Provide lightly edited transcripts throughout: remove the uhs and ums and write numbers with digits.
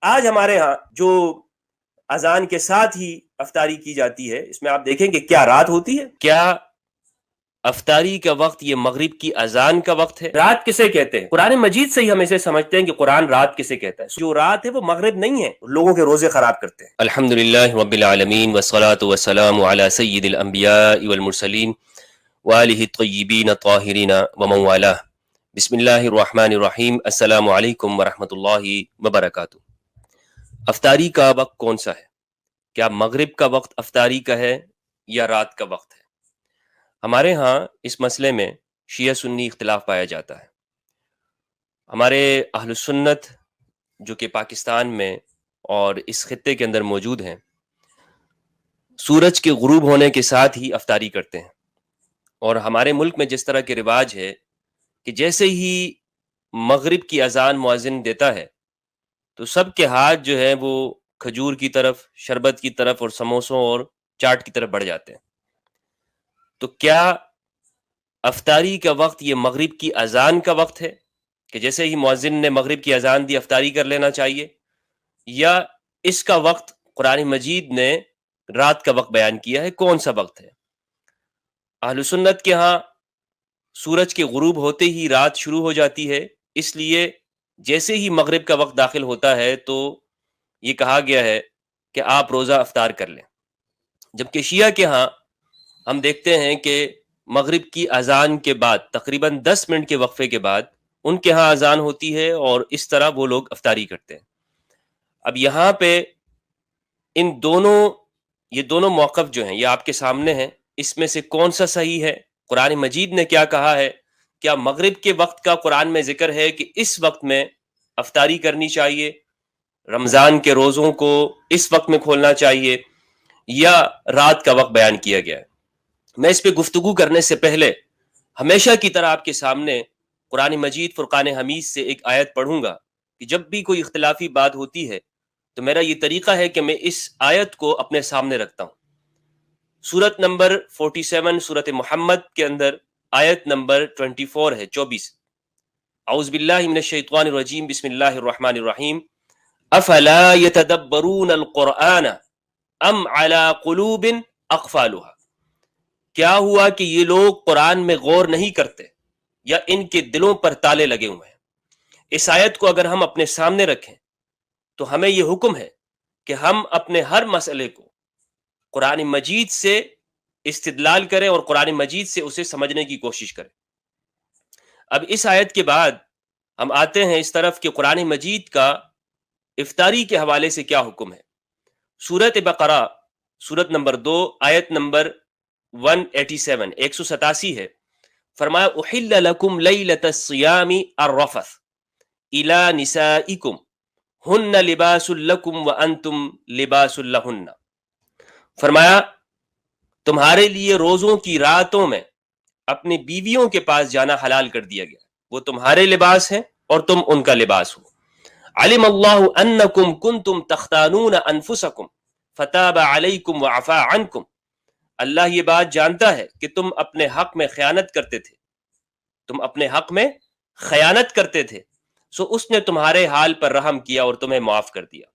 آج ہمارے ہاں جو اذان کے ساتھ ہی افطاری کی جاتی ہے، اس میں آپ دیکھیں کہ کیا رات ہوتی ہے؟ کیا افطاری کا وقت یہ مغرب کی اذان کا وقت ہے؟ رات کسے کہتے ہیں؟ قرآن مجید سے ہی ہم اسے سمجھتے ہیں کہ قرآن رات کسے کہتا ہے۔ جو رات ہے وہ مغرب نہیں ہے، لوگوں کے روزے خراب کرتے ہیں۔ الحمدللہ رب العالمین والصلاة والسلام علی سید الانبیاء والمرسلین وآلہ الطیبین الطاہرین ومن والاه۔ بسم اللہ الرحمن الرحیم۔ السلام علیکم ورحمۃ اللہ وبرکاتہ۔ افطاری کا وقت کون سا ہے؟ کیا مغرب کا وقت افطاری کا ہے یا رات کا وقت ہے؟ ہمارے ہاں اس مسئلے میں شیعہ سنی اختلاف پایا جاتا ہے۔ ہمارے اہل سنت جو کہ پاکستان میں اور اس خطے کے اندر موجود ہیں، سورج کے غروب ہونے کے ساتھ ہی افطاری کرتے ہیں، اور ہمارے ملک میں جس طرح کے رواج ہے کہ جیسے ہی مغرب کی اذان مؤذن دیتا ہے تو سب کے ہاتھ جو ہے وہ کھجور کی طرف، شربت کی طرف اور سموسوں اور چاٹ کی طرف بڑھ جاتے ہیں۔ تو کیا افطاری کا وقت یہ مغرب کی اذان کا وقت ہے کہ جیسے ہی مؤذن نے مغرب کی اذان دی افطاری کر لینا چاہیے، یا اس کا وقت قرآن مجید نے رات کا وقت بیان کیا ہے؟ کون سا وقت ہے؟ اہل سنت کے ہاں سورج کے غروب ہوتے ہی رات شروع ہو جاتی ہے، اس لیے جیسے ہی مغرب کا وقت داخل ہوتا ہے تو یہ کہا گیا ہے کہ آپ روزہ افطار کر لیں۔ جبکہ شیعہ کے ہاں ہم دیکھتے ہیں کہ مغرب کی اذان کے بعد تقریباً 10 منٹ کے وقفے کے بعد ان کے ہاں اذان ہوتی ہے، اور اس طرح وہ لوگ افطاری کرتے ہیں۔ اب یہاں پہ یہ دونوں موقف جو ہیں یہ آپ کے سامنے ہیں، اس میں سے کون سا صحیح ہے؟ قرآن مجید نے کیا کہا ہے؟ کیا مغرب کے وقت کا قرآن میں ذکر ہے کہ اس وقت میں افطاری کرنی چاہیے، رمضان کے روزوں کو اس وقت میں کھولنا چاہیے، یا رات کا وقت بیان کیا گیا ہے؟ میں اس پہ گفتگو کرنے سے پہلے ہمیشہ کی طرح آپ کے سامنے قرآن مجید فرقان حمید سے ایک آیت پڑھوں گا کہ جب بھی کوئی اختلافی بات ہوتی ہے تو میرا یہ طریقہ ہے کہ میں اس آیت کو اپنے سامنے رکھتا ہوں۔ سورت نمبر 47 سورت محمد کے اندر آیت نمبر 24 ہے، 24۔ اعوذ باللہ من الشیطان الرجیم، بسم اللہ الرحمن الرحیم۔ افلا يتدبرون القرآن ام على قلوب اقفالها؟ کیا ہوا کہ یہ لوگ قرآن میں غور نہیں کرتے یا ان کے دلوں پر تالے لگے ہوئے ہیں؟ اس آیت کو اگر ہم اپنے سامنے رکھیں تو ہمیں یہ حکم ہے کہ ہم اپنے ہر مسئلے کو قرآن مجید سے استدلال کریں اور قرآن مجید سے اسے سمجھنے کی کوشش کریں۔ اب اس آیت کے بعد ہم آتے ہیں اس طرف کہ قرآن مجید کا افطاری کے حوالے سے کیا حکم ہے۔ سورت بقرہ سورت نمبر 2 آیت نمبر 187 187 ہے۔ فرمایا احل لکم لیلۃ الصیام الرفث الی نسائکم ہن لباس لکم وانتم لباس لہن۔ فرمایا تمہارے لیے روزوں کی راتوں میں اپنی بیویوں کے پاس جانا حلال کر دیا گیا، وہ تمہارے لباس ہیں اور تم ان کا لباس ہو۔ علم اللہ انکم کنتم تختانون انفسکم فتاب علیکم وعفا عنکم۔ اللہ یہ بات جانتا ہے کہ تم اپنے حق میں خیانت کرتے تھے، سو اس نے تمہارے حال پر رحم کیا اور تمہیں معاف کر دیا۔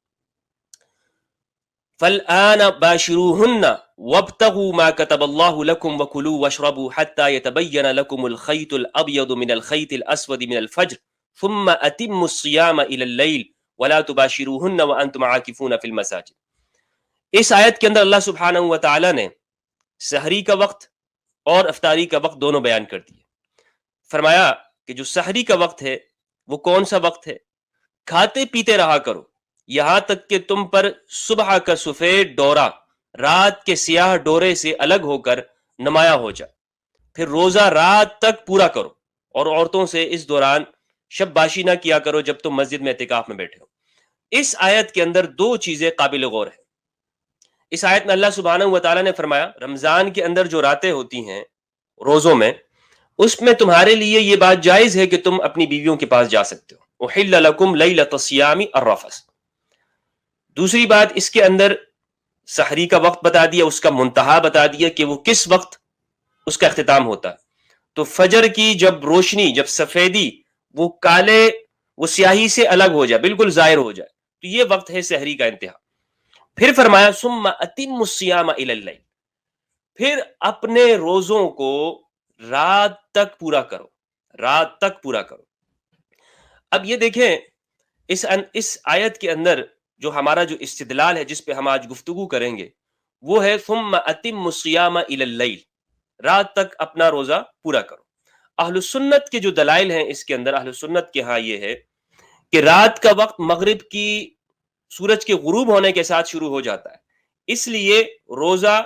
فالآن باشروہن وابتغوا ما كتب اللہ لکم وکلوا واشربوا حتی یتبین لکم الخیط الابیض من الخیط الاسود من الفجر ثم اتموا الصیام الى اللیل ولا تباشروہن وانتم عاکفون فی المساجد۔ اس آیت کے اندر اللہ سبحانہ وتعالی نے سحری کا وقت اور افطاری کا وقت دونوں بیان کر دیے۔ فرمایا کہ جو سحری کا وقت ہے وہ کون سا وقت ہے؟ کھاتے پیتے رہا کرو یہاں تک کہ تم پر صبح کا سفید ڈورا رات کے سیاہ ڈورے سے الگ ہو کر نمایاں ہو جائے، پھر روزہ رات تک پورا کرو، اور عورتوں سے اس دوران شب باشی نہ کیا کرو جب تم مسجد میں اعتکاف میں بیٹھے ہو۔ اس آیت کے اندر دو چیزیں قابل غور ہیں۔ اس آیت میں اللہ سبحانہ وتعالی نے فرمایا رمضان کے اندر جو راتیں ہوتی ہیں روزوں میں، اس میں تمہارے لیے یہ بات جائز ہے کہ تم اپنی بیویوں کے پاس جا سکتے ہو۔ احل لکم لیلۃ الصیام الرفث۔ دوسری بات اس کے اندر سحری کا وقت بتا دیا، اس کا منتہا بتا دیا کہ وہ کس وقت اس کا اختتام ہوتا ہے۔ تو فجر کی جب روشنی، جب سفیدی وہ کالے وہ سیاہی سے الگ ہو جائے، بالکل ظاہر ہو جائے، تو یہ وقت ہے سحری کا انتہا. پھر فرمایا ثم اتم الصیام الی اللیل، پھر اپنے روزوں کو رات تک پورا کرو، رات تک پورا کرو. اب یہ دیکھیں اس آیت کے اندر جو ہمارا جو استدلال ہے جس پہ ہم آج گفتگو کریں گے وہ ہے ثم اتم الصیام الی اللیل، رات تک اپنا روزہ پورا کرو. اہل السنت کے جو دلائل ہیں اس کے اندر، اہل السنت کے ہاں یہ ہے کہ رات کا وقت مغرب کی سورج کے غروب ہونے کے ساتھ شروع ہو جاتا ہے، اس لیے روزہ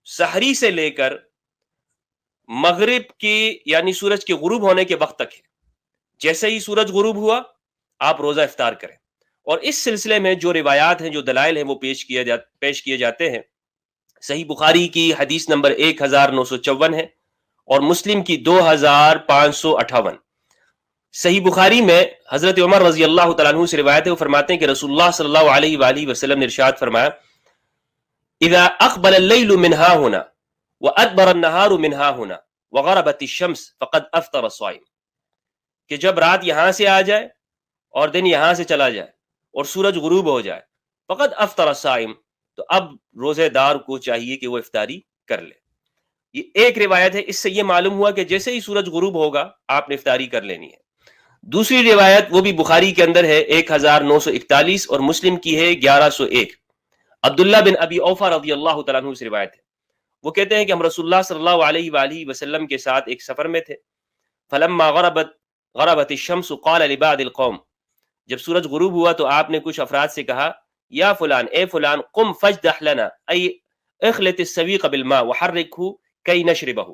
سحری سے لے کر مغرب کی یعنی سورج کے غروب ہونے کے وقت تک ہے. جیسے ہی سورج غروب ہوا آپ روزہ افطار کریں. اور اس سلسلے میں جو روایات ہیں، جو دلائل ہیں، وہ پیش کیے جاتے ہیں. صحیح بخاری کی حدیث نمبر 1954 ہے اور مسلم کی 2558. صحیح بخاری میں حضرت عمر رضی اللہ تعالیٰ عنہ سے روایت ہے، وہ فرماتے ہیں کہ رسول اللہ صلی اللہ علیہ وآلہ وسلم نے ارشاد فرمایا اذا اقبل اللیل من ها هنا وادبر النهار من ها هنا وغربت الشمس فقد افطر الصائم، کہ جب رات یہاں سے آ جائے اور دن یہاں سے چلا جائے اور سورج غروب ہو جائے فقد افطر الصائم، تو اب روزے دار کو چاہیے کہ وہ افطاری کر لے. یہ ایک روایت ہے، اس سے یہ معلوم ہوا کہ جیسے ہی سورج غروب ہوگا آپ نے افطاری کر لینی ہے. دوسری روایت وہ بھی بخاری کے اندر ہے 1941 اور مسلم کی ہے 1101. عبداللہ بن ابی اوفا رضی اللہ تعالیٰ عنہ سے روایت ہے، وہ کہتے ہیں کہ ہم رسول اللہ صلی اللہ علیہ وآلہ وسلم کے ساتھ ایک سفر میں تھے. فلما غربت الشمس قال لبعض القوم، جب سورج غروب ہوا تو آپ نے کچھ افراد سے کہا یا فلان، اے فلان، قم فاجدح لنا ای اخلط السویق بالماء وحرکہ کی نشربہ،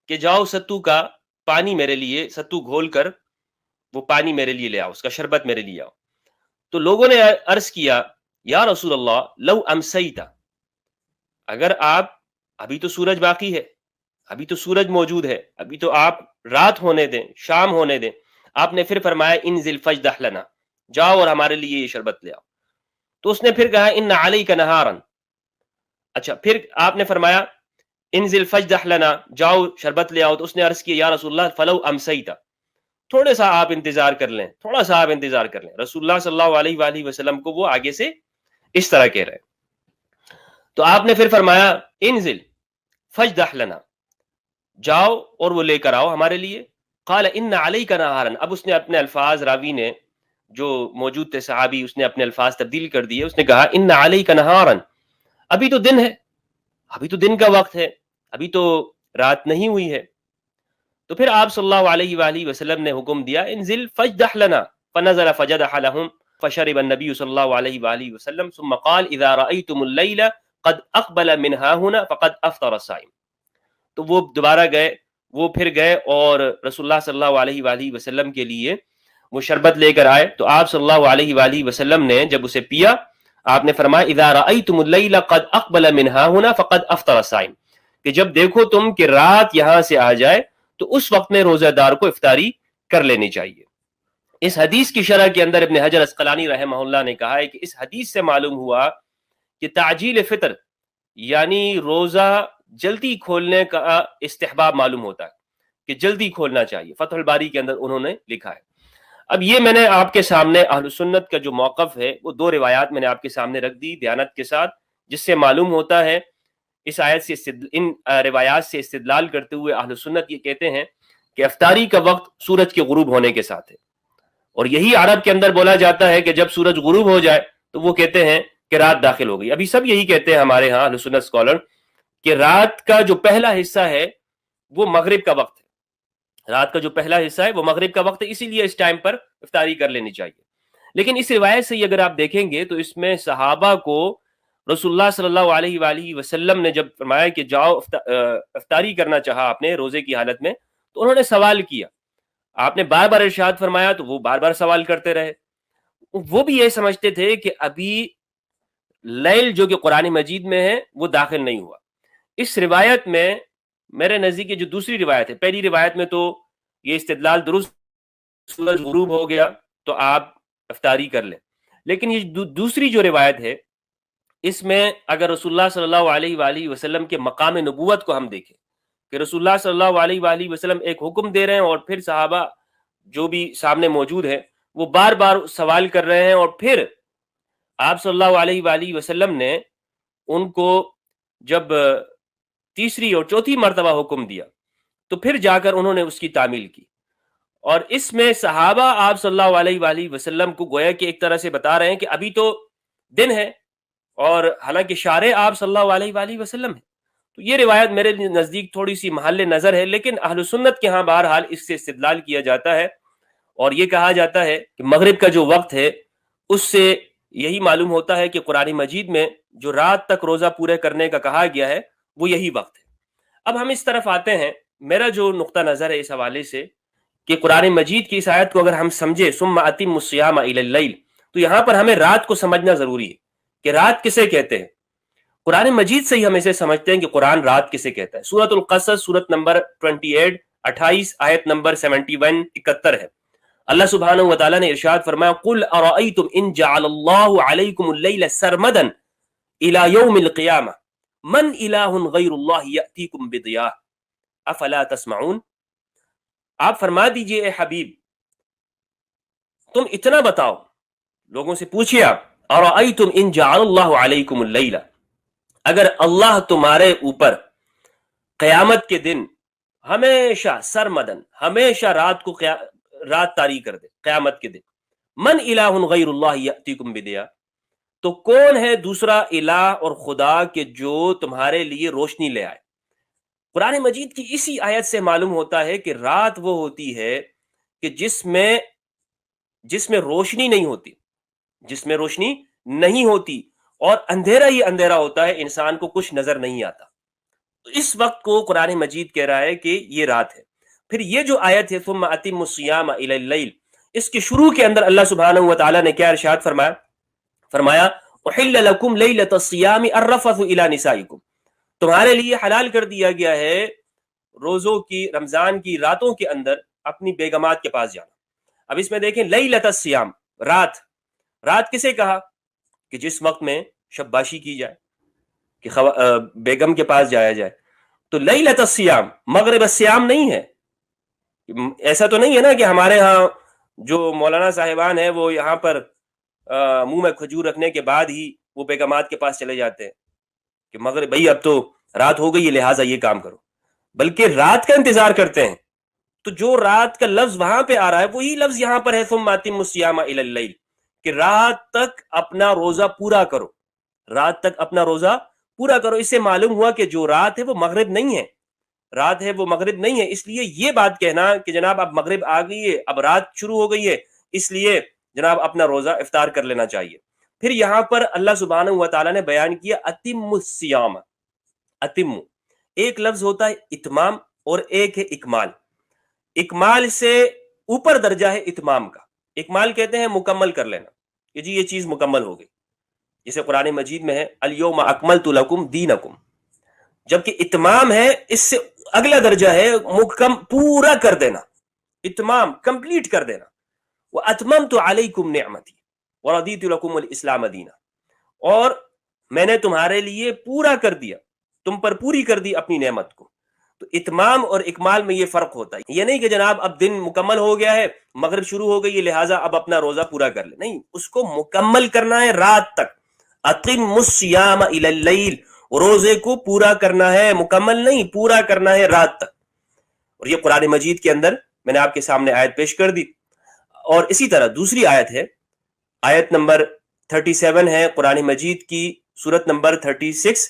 کہ جاؤ ستو کا پانی میرے لیے، ستو گھول کر وہ پانی میرے لیے لے آؤ، اس کا شربت میرے لیے آؤ. تو لوگوں نے عرض کیا یا رسول اللہ لو امسیتا، اگر آپ، ابھی تو سورج باقی ہے، ابھی تو سورج موجود ہے، ابھی تو آپ رات ہونے دیں، شام ہونے دیں. آپ نے پھر فرمایا انزل فاجدح لنا، جاؤ اور ہمارے لیے یہ شربت لے آؤ. تو اس نے پھر کہا ان علیک نہارا، اچھا پھر آپ نے فرمایا انزل فاجدح لنا، جاؤ شربت لے آؤ. تو اس نے عرض کیا یا رسول اللہ فلو امسیتا، تھوڑا سا آپ انتظار کر لیں، تھوڑا سا آپ انتظار کر لیں. رسول اللہ صلی اللہ علیہ وآلہ وسلم کو وہ آگے سے اس طرح کہہ رہے. تو آپ نے پھر فرمایا انزل فاجدح لنا، جاؤ اور وہ لے کر آؤ ہمارے لیے. قال ان علیک نہارا، اب اس نے اپنے الفاظ، راوی نے جو موجود تھے صحابی، اس نے اپنے الفاظ تبدیل کر دیے. اس نے کہا ان علیک نہارا، ابھی تو دن ہے، ابھی تو دن کا وقت ہے، ابھی تو رات نہیں ہوئی ہے. تو پھر آپ صلی اللہ علیہ وآلہ وسلم نے حکم دیا انزل فاجدح لنا، فنزل فجدح لهم فشرب النبي صلی اللہ علیہ وآلہ وسلم ثم قال اذا رأيتم الليل قد اقبل من ها هنا فقد افطر الصائم. تو وہ دوبارہ گئے، وہ پھر گئے اور رسول اللہ صلی اللہ علیہ وآلہ وسلم کے لیے وہ شربت لے کر آئے. تو آپ صلی اللہ علیہ وآلہ وسلم نے جب اسے پیا، آپ نے فرمایا اذا رأيتم الليل قد اقبل من ها هنا فقد افطر الصائم، کہ جب دیکھو تم کہ رات یہاں سے آ جائے تو اس وقت میں روزہ دار کو افطاری کر لینی چاہیے. اس حدیث کی شرح کے اندر ابن حجر اسقلانی رحمہ اللہ نے کہا ہے کہ اس حدیث سے معلوم ہوا کہ تعجیل فطر یعنی روزہ جلدی کھولنے کا استحباب معلوم ہوتا ہے کہ جلدی کھولنا چاہیے. فتح الباری کے اندر انہوں نے لکھا ہے. اب یہ میں نے آپ کے سامنے اہل سنت کا جو موقف ہے وہ دو روایات میں نے آپ کے سامنے رکھ دی دیانت کے ساتھ، جس سے معلوم ہوتا ہے اس آیت سے ان روایات سے استدلال کرتے ہوئے اہل سنت یہ کہتے ہیں کہ افطاری کا وقت سورج کے غروب ہونے کے ساتھ ہے. اور یہی عرب کے اندر بولا جاتا ہے کہ جب سورج غروب ہو جائے تو وہ کہتے ہیں کہ رات داخل ہو گئی. ابھی سب یہی کہتے ہیں ہمارے ہاں اہل سنت اسکالر کہ رات کا جو پہلا حصہ ہے وہ مغرب کا وقت ہے، رات کا جو پہلا حصہ ہے وہ مغرب کا وقت ہے، اسی لیے اس ٹائم پر افطاری کر لینی چاہیے. لیکن اس روایت سے اگر آپ دیکھیں گے تو اس میں صحابہ کو رسول اللہ صلی اللہ علیہ وآلہ وسلم نے جب فرمایا کہ جاؤ افطاری کرنا چاہا آپ نے روزے کی حالت میں، تو انہوں نے سوال کیا. آپ نے بار بار ارشاد فرمایا تو وہ بار بار سوال کرتے رہے. وہ بھی یہ سمجھتے تھے کہ ابھی لیل جو کہ قرآن مجید میں ہے وہ داخل نہیں ہوا. اس روایت میں میرے نزدیک جو دوسری روایت ہے، پہلی روایت میں تو یہ استدلال درست، سورج غروب ہو گیا تو آپ افطاری کر لیں. لیکن یہ دوسری جو روایت ہے اس میں اگر رسول اللہ صلی اللہ علیہ وآلہ وسلم کے مقام نبوت کو ہم دیکھیں کہ رسول اللہ صلی اللہ علیہ وآلہ وسلم ایک حکم دے رہے ہیں اور پھر صحابہ جو بھی سامنے موجود ہیں وہ بار بار سوال کر رہے ہیں، اور پھر آپ صلی اللہ علیہ وآلہ وسلم نے ان کو جب تیسری اور چوتھی مرتبہ حکم دیا تو پھر جا کر انہوں نے اس کی تعمیل کی. اور اس میں صحابہ آپ صلی اللہ علیہ وآلہ وسلم کو گویا کہ ایک طرح سے بتا رہے ہیں کہ ابھی تو دن ہے، اور حالانکہ شارع آپ صلی اللہ علیہ وآلہ وسلم ہے. تو یہ روایت میرے نزدیک تھوڑی سی محل نظر ہے، لیکن اہل سنت کے ہاں بہرحال اس سے استدلال کیا جاتا ہے، اور یہ کہا جاتا ہے کہ مغرب کا جو وقت ہے اس سے یہی معلوم ہوتا ہے کہ قرآن مجید میں جو رات تک روزہ پورے کرنے کا کہا گیا ہے وہ یہی وقت ہے. اب ہم اس طرف آتے ہیں. میرا جو نقطہ نظر ہے اس حوالے سے کہ قرآن مجید کی اس آیت کو اگر ہم سمجھے ثم اتموا الصیام الی اللیل، تو یہاں پر ہمیں رات کو سمجھنا ضروری ہے کہ رات کسے کہتے ہیں. قرآن مجید سے ہی ہم اسے سمجھتے ہیں کہ قرآن رات کسے کہتا ہے. سورۃ القصص سورۃ نمبر 28 آیت نمبر 71 ہے. اللہ سبحانہ و تعالیٰ نے ارشاد فرمایا قل ارأیتم ان جعل اللہ علیکم اللیل سرمدا الی یوم القیامہ من الہ غیر اللہ یأتیکم بضیاء افلا تسمعون. آپ فرما دیجئے اے حبیب، تم اتنا بتاؤ، لوگوں سے پوچھئے آپ، ارأیتم ان جعل اللہ علیکم اللیل، اگر اللہ تمہارے اوپر قیامت کے دن ہمیشہ سرمدن، ہمیشہ رات طاری کر دے قیامت کے دن، من الہ غیر اللہ یأتیکم بضیاء، تو کون ہے دوسرا الہ اور خدا کہ جو تمہارے لیے روشنی لے آئے. قرآن مجید کی اسی آیت سے معلوم ہوتا ہے کہ رات وہ ہوتی ہے کہ جس میں روشنی نہیں ہوتی، اور اندھیرا ہی اندھیرا ہوتا ہے، انسان کو کچھ نظر نہیں آتا. تو اس وقت کو قرآن مجید کہہ رہا ہے کہ یہ رات ہے. پھر یہ جو آیت ہے ثم اتموا الصیام الی اللیل، اس کے شروع کے اندر اللہ سبحانہ و تعالیٰ نے کیا ارشاد فرمایا احل لکم لیلۃ الصیام الرفث الی نسائکم، تمہارے لیے حلال کر دیا گیا ہے روزوں کی، رمضان کی راتوں کے اندر اپنی بیگمات کے پاس جانا. اب اس میں دیکھیں لیلۃ الصیام، رات کسے کہا کہ جس وقت میں شباشی کی جائے، کہ بیگم کے پاس جایا جائے. تو لیلۃ الصیام مغرب الصیام نہیں ہے. ایسا تو نہیں ہے نا کہ ہمارے ہاں جو مولانا صاحبان ہیں وہ یہاں پر منہ میں کھجور رکھنے کے بعد ہی وہ بیگمات کے پاس چلے جاتے ہیں کہ مغرب بھائی اب تو رات ہو گئی ہے لہٰذا یہ کام کرو، بلکہ رات کا انتظار کرتے ہیں. تو جو رات کا لفظ وہاں پہ آ رہا ہے وہی لفظ یہاں پر ہے ثم اتموا الصیام الی اللیل، کہ رات تک اپنا روزہ پورا کرو، رات تک اپنا روزہ پورا کرو. اس سے معلوم ہوا کہ جو رات ہے وہ مغرب نہیں ہے، اس لیے یہ بات کہنا کہ جناب اب مغرب آ گئی ہے، اب رات شروع ہو گئی ہے، اس لیے جناب اپنا روزہ افطار کر لینا چاہیے. پھر یہاں پر اللہ سبحانہ و تعالیٰ نے بیان کیا اتموا الصیام. اتموا ایک لفظ ہوتا ہے اتمام اور ایک ہے اکمال. اکمال سے اوپر درجہ ہے اتمام کا. اکمال کہتے ہیں مکمل کر لینا، کہ جی یہ چیز مکمل ہو گئی، جسے قرآن مجید میں ہے الیوم اکملت لکم دینکم. جبکہ اتمام ہے اس سے اگلا درجہ ہے پورا کر دینا، اتمام کمپلیٹ کر دینا. واتممت علیکم نعمتی ورضیت لکم الاسلام دینا، اور میں نے تمہارے لیے پورا کر دیا، تم پر پوری کر دی اپنی نعمت کو. تو اتمام اور اکمال میں یہ فرق ہوتا ہے. یہ نہیں کہ جناب اب دن مکمل ہو گیا ہے، مغرب شروع ہو گئی ہے لہٰذا اب اپنا روزہ پورا کر لے، نہیں، اس کو مکمل کرنا ہے رات تک. اتموا الصیام الی اللیل، روزے کو پورا کرنا ہے، مکمل نہیں، پورا کرنا ہے رات تک. اور یہ قرآن مجید کے اندر میں نے آپ کے سامنے آیت پیش کر دی. اور اسی طرح دوسری آیت ہے، آیت نمبر 37 ہے قرآن مجید کی سورت نمبر 36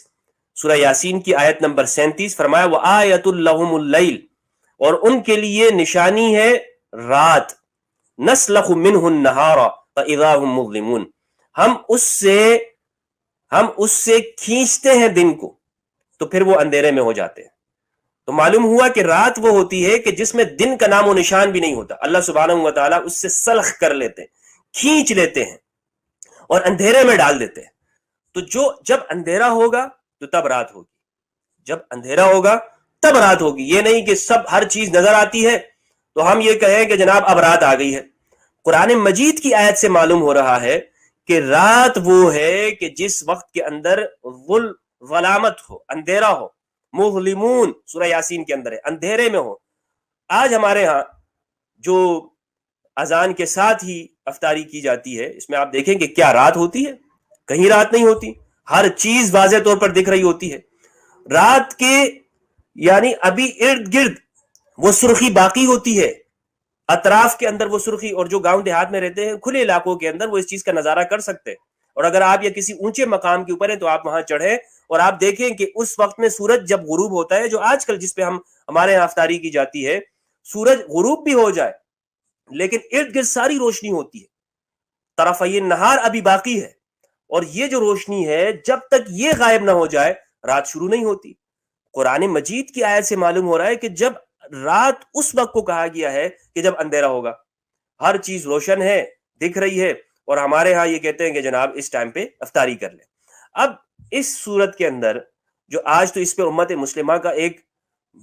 سورہ یاسین کی آیت نمبر 37. فرمایا وآیۃ لہم اللیل، اور ان کے لیے نشانی ہے رات، نسلخ منہ النہار فاذا هم مظلمون، ہم اس سے کھینچتے ہیں دن کو تو پھر وہ اندھیرے میں ہو جاتے ہیں. تو معلوم ہوا کہ رات وہ ہوتی ہے کہ جس میں دن کا نام و نشان بھی نہیں ہوتا. اللہ سبحانہ و تعالیٰ اس سے سلخ کر لیتے ہیں، کھینچ لیتے ہیں اور اندھیرے میں ڈال دیتے ہیں. تو جب اندھیرا ہوگا تو تب رات ہوگی، جب اندھیرا ہوگا تب رات ہوگی. یہ نہیں کہ ہر چیز نظر آتی ہے تو ہم یہ کہیں کہ جناب اب رات آ گئی ہے. قرآن مجید کی آیت سے معلوم ہو رہا ہے کہ رات وہ ہے کہ جس وقت کے اندر ظلامت ہو، اندھیرا ہو. مظلمون سورہ یاسین کے اندر ہے، اندھیرے میں ہو. آج ہمارے ہاں جو اذان کے ساتھ ہی افطاری کی جاتی ہے اس میں آپ دیکھیں کہ کیا رات ہوتی ہے؟ کہیں رات نہیں ہوتی، ہر چیز واضح طور پر دکھ رہی ہوتی ہے. رات کے یعنی ابھی ارد گرد وہ سرخی باقی ہوتی ہے، اطراف کے اندر وہ سرخی، اور جو گاؤں دیہات میں رہتے ہیں کھلے علاقوں کے اندر وہ اس چیز کا نظارہ کر سکتے ہیں. اور اگر آپ یا کسی اونچے مقام کے اوپر ہیں تو آپ وہاں چڑھیں اور آپ دیکھیں کہ اس وقت میں سورج جب غروب ہوتا ہے، جو آج کل جس پہ ہمارے یہاں افطاری کی جاتی ہے، سورج غروب بھی ہو جائے لیکن ارد گرد ساری روشنی ہوتی ہے، طرفی نہار ابھی باقی ہے، اور یہ جو روشنی ہے جب تک یہ غائب نہ ہو جائے رات شروع نہیں ہوتی. قرآن مجید کی آیت سے معلوم ہو رہا ہے کہ جب رات اس وقت کو کہا گیا ہے کہ جب اندھیرا ہوگا، ہر چیز روشن ہے، دکھ رہی ہے، اور ہمارے ہاں یہ کہتے ہیں کہ جناب اس ٹائم پہ افطاری کر لیں. اب اس صورت کے اندر جو آج تو اس پہ امت مسلمہ کا ایک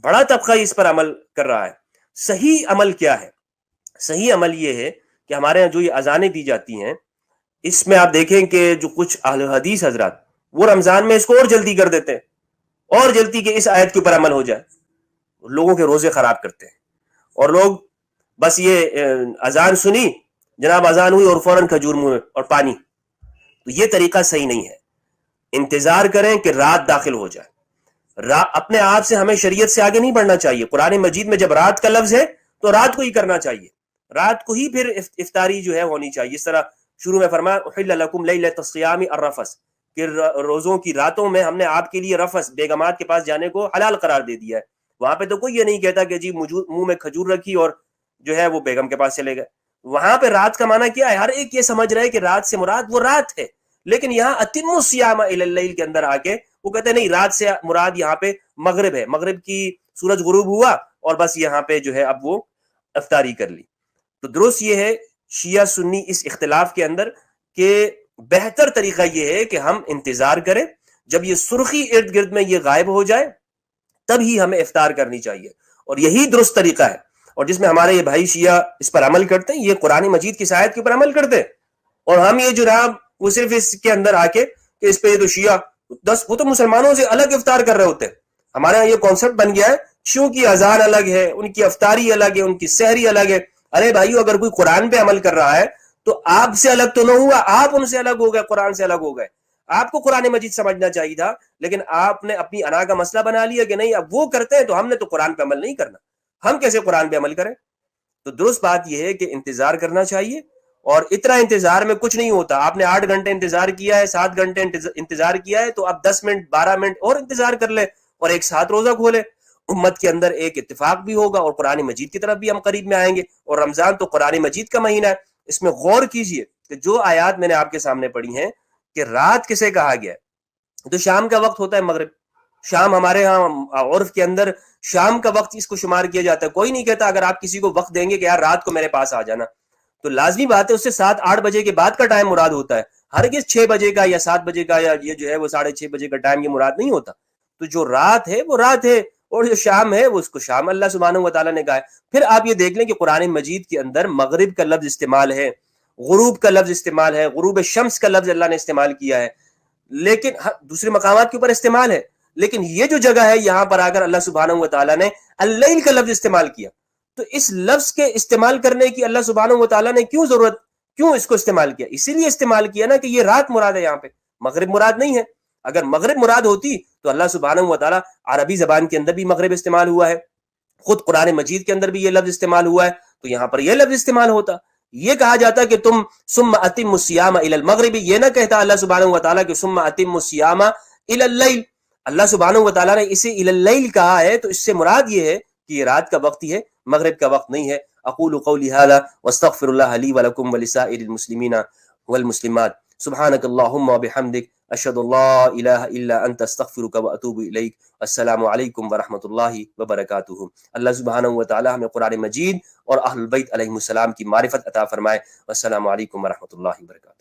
بڑا طبقہ اس پر عمل کر رہا ہے، صحیح عمل کیا ہے؟ صحیح عمل یہ ہے کہ ہمارے ہاں جو یہ اذانیں دی جاتی ہیں اس میں آپ دیکھیں کہ جو کچھ اہل حدیث حضرات وہ رمضان میں اس کو اور جلدی کر دیتے ہیں، اور جلدی کہ اس آیت کے اوپر عمل ہو جائے، لوگوں کے روزے خراب کرتے ہیں. اور لوگ بس یہ اذان سنی جناب، اذان ہوئی اور فوراً کھجور منہ میں اور پانی. تو یہ طریقہ صحیح نہیں ہے. انتظار کریں کہ رات داخل ہو جائے. اپنے آپ سے ہمیں شریعت سے آگے نہیں بڑھنا چاہیے. قرآن مجید میں جب رات کا لفظ ہے تو رات کو ہی کرنا چاہیے، رات کو ہی پھر افطاری جو ہے ہونی چاہیے. اس طرح شروع میں فرمایا احل لکم لیلۃ الصیام الرفث، کہ روزوں کی راتوں میں ہم نے آپ کے لیے رفث، بیگمات کے پاس جانے کو حلال قرار دے دیا ہے. وہاں پہ تو کوئی یہ نہیں کہتا کہ جی منہ میں کھجور رکھی اور جو ہے وہ بیگم کے پاس چلے گئے. وہاں پہ رات کا معنی کیا ہے؟ ہر ایک یہ سمجھ رہا ہے کہ رات سے مراد وہ رات ہے، لیکن یہاں اتم الصیام الی اللیل کے اندر آ کے وہ کہتے ہیں نہیں، رات سے مراد یہاں پہ مغرب ہے، مغرب کی سورج غروب ہوا اور بس یہاں پہ جو ہے اب وہ افطاری کر لی. تو درست یہ ہے شیعہ سنی اس اختلاف کے اندر کہ بہتر طریقہ یہ ہے کہ ہم انتظار کریں، جب یہ سرخی ارد گرد میں یہ غائب ہو جائے تب ہی ہمیں افطار کرنی چاہیے، اور یہی درست طریقہ ہے. اور جس میں ہمارے یہ بھائی شیعہ اس پر عمل کرتے ہیں، یہ قرآن مجید کی آیت کے اوپر عمل کرتے ہیں، اور ہم یہ جناب وہ صرف اس کے اندر آ کے کہ اس پہ یہ تو شیعہ وہ تو مسلمانوں سے الگ افطار کر رہے ہوتے ہیں. ہمارے یہاں یہ کانسیپٹ بن گیا ہے شیعوں کی اذان الگ ہے، ان کی افطاری الگ ہے، ان کی سحری الگ ہے. ارے بھائیو، اگر کوئی قرآن پہ عمل کر رہا ہے تو آپ سے الگ تو نہ ہوا، آپ ان سے الگ ہو گئے، قرآن سے الگ ہو گئے. آپ کو قرآن مجید سمجھنا چاہیے تھا، لیکن آپ نے اپنی انا کا مسئلہ بنا لیا کہ نہیں اب وہ کرتے ہیں تو ہم نے تو قرآن پہ عمل نہیں کرنا، ہم کیسے قرآن پہ عمل کریں. تو درست بات یہ ہے کہ انتظار کرنا چاہیے، اور اتنا انتظار میں کچھ نہیں ہوتا. آپ نے 8 گھنٹے انتظار کیا ہے، 7 گھنٹے انتظار کیا ہے، تو اب 10 منٹ 12 منٹ اور انتظار کر لے اور ایک ساتھ روزہ کھولے. امت کے اندر ایک اتفاق بھی ہوگا اور قرآن مجید کی طرف بھی ہم قریب میں آئیں گے. اور رمضان تو قرآن مجید کا مہینہ ہے. اس میں غور کیجئے کہ جو آیات میں نے آپ کے سامنے پڑھی ہیں کہ رات کسے کہا گیا ہے، تو شام کا وقت ہوتا ہے مغرب. شام ہمارے ہاں عرف کے اندر شام کا وقت اس کو شمار کیا جاتا ہے. کوئی نہیں کہتا اگر آپ کسی کو وقت دیں گے کہ یار رات کو میرے پاس آ جانا، تو لازمی بات ہے اس سے 7-8 بجے کے بعد کا ٹائم مراد ہوتا ہے، ہرگز 6 بجے کا یا 7 بجے کا یا یہ جو ہے وہ 6:30 بجے کا ٹائم یہ مراد نہیں ہوتا. تو جو رات ہے وہ رات ہے، اور جو شام ہے وہ اس کو شام اللہ سبحانہ و تعالیٰ نے کہا ہے. پھر آپ یہ دیکھ لیں کہ قرآن مجید کے اندر مغرب کا لفظ استعمال ہے، غروب کا لفظ استعمال ہے، غروب شمس کا لفظ اللہ نے استعمال کیا ہے، لیکن دوسرے مقامات کے اوپر استعمال ہے. لیکن یہ جو جگہ ہے یہاں پر آ کر اللہ سبحانہ و تعالیٰ نے اللیل کا لفظ استعمال کیا. تو اس لفظ کے استعمال کرنے کی اللہ سبحانہ و تعالیٰ نے کیوں اس کو استعمال کیا؟ اسی لیے استعمال کیا نا کہ یہ رات مراد ہے، یہاں پہ مغرب مراد نہیں ہے. اگر مغرب مراد ہوتی تو اللہ سبحانہ و تعالیٰ عربی زبان کے اندر بھی مغرب استعمال ہوا ہے، خود قرآن مجید کے اندر بھی یہ لفظ استعمال ہوا ہے، تو یہاں پر یہ لفظ استعمال ہوتا. یہ کہا جاتا کہ تم ثم اتم الصیام الی المغرب، یہ نہ کہتا اللہ سبحانہ و تعالیٰ کہ ثم اتم الصیام الی اللیل. اللہ سبحانہ و تعالیٰ نے اسے الی اللیل کہا ہے تو اس سے مراد یہ ہے کہ یہ رات کا وقت ہی ہے، مغرب کا وقت نہیں ہے. اقول قولی ھذا واستغفر اللہ لی ولکم ولسائر المسلمین والمسلمات. سبحانک اللہم وبحمدک، اشہد ان لا الہ الا انت، استغفرک واتوب الیک. السلام علیکم ورحمۃ اللہ وبرکاتہ. اللہ سبحانہ و تعالیٰ ہمیں قرآن مجید اور اہل البیت علیہم السلام کی معرفت عطا فرمائے. والسلام علیکم ورحمۃ اللہ وبرکاتہ.